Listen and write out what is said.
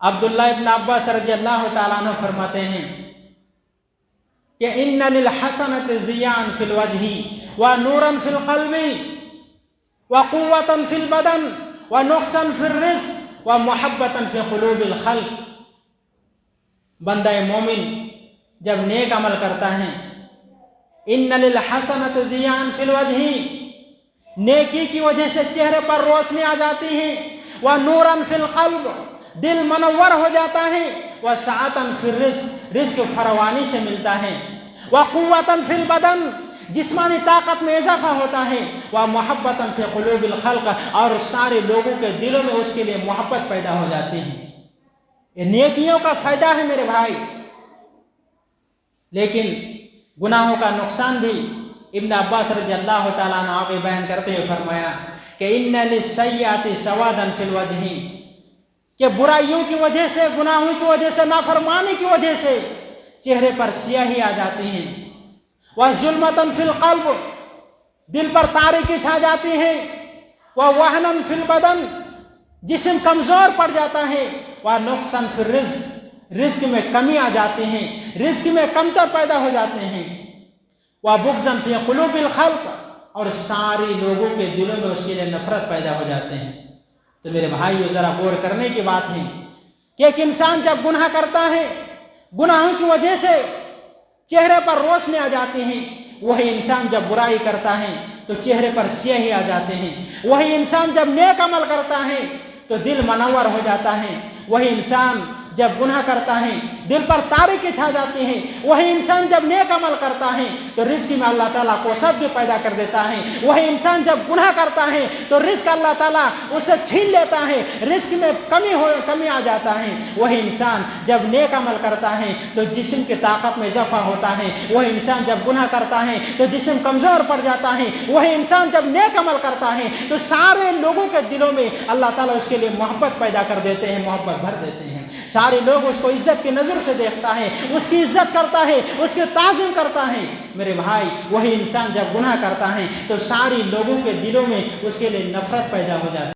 عبداللہ ابن عباس رضی اللہ تعالیٰ عنہ فرماتے ہیں کہ ان للحسنۃ ضیاء فی الوجہ ونورا فی القلب وقوۃ فی البدن ونقصا فی الرزق ومحبۃ فی قلوب الخلق۔ بندہ مومن جب نیک عمل کرتا ہے، ان للحسنۃ ضیاء فی الوجہ، نیکی کی وجہ سے چہرے پر روشنی آ جاتی ہے، ونورا فی القلب، دل منور ہو جاتا ہے، وسعۃ فی الرزق، رزق فراوانی سے ملتا ہے، وقوۃ فی البدن، جسمانی طاقت میں اضافہ ہوتا ہے، ومحبۃ فی قلوب الخلق، اور سارے لوگوں کے دلوں میں اس کے لیے محبت پیدا ہو جاتی ہے۔ یہ نیکیوں کا فائدہ ہے میرے بھائی، لیکن گناہوں کا نقصان بھی ابن عباس رضی اللہ تعالیٰ عنہ آگے بیان کرتے ہوئے فرمایا کہ ان للسیئات سوادا فی الوجہ، کہ برائیوں کی وجہ سے، گناہوں کی وجہ سے، نافرمانی کی وجہ سے چہرے پر سیاہی آ جاتی ہیں، وظلمۃ فی القلب، دل پر تاریکی چھا جاتی ہے، ووہنا فی البدن، جسم کمزور پڑ جاتا ہے، ونقصا فی الرزق، رزق میں کمی آ جاتی ہے، رزق میں کمتر پیدا ہو جاتے ہیں، وبغضا فی قلوب الخلق، اور ساری لوگوں کے دلوں میں اس کے لیے نفرت پیدا ہو جاتے ہیں۔ تو میرے بھائیو، ذرا غور کرنے کی بات ہے کہ ایک انسان جب گناہ کرتا ہے، گناہوں کی وجہ سے چہرے پر روشنی آ جاتی ہے، وہی انسان جب برائی کرتا ہے تو چہرے پر سیاہی آ جاتے ہیں، وہی انسان جب نیک عمل کرتا ہے تو دل منور ہو جاتا ہے، وہی انسان جب گناہ کرتا ہے دل پر تاریکی چھا جاتی ہے، وہی انسان جب نیک عمل کرتا ہے تو رزق میں اللہ تعالیٰ کوثر بھی پیدا کر دیتا ہے، وہی انسان جب گناہ کرتا ہے تو رزق اللہ تعالیٰ اسے چھین لیتا ہے، رزق میں کمی آ جاتا ہے، وہی انسان جب نیک عمل کرتا ہے تو جسم کی طاقت میں اضافہ ہوتا ہے، وہی انسان جب گناہ کرتا ہے تو جسم کمزور پڑ جاتا ہے، وہی انسان جب نیک عمل کرتا ہے تو سارے لوگوں کے دلوں میں اللہ تعالیٰ اس کے لیے محبت پیدا کر دیتے ہیں، محبت بھر دیتے ہیں، سارے لوگ اس کو عزت کی نظر سے دیکھتا ہے، اس کی عزت کرتا ہے، اس کی تعظیم کرتا ہے۔ میرے بھائی، وہی انسان جب گناہ کرتا ہے تو ساری لوگوں کے دلوں میں اس کے لیے نفرت پیدا ہو جاتی ہے۔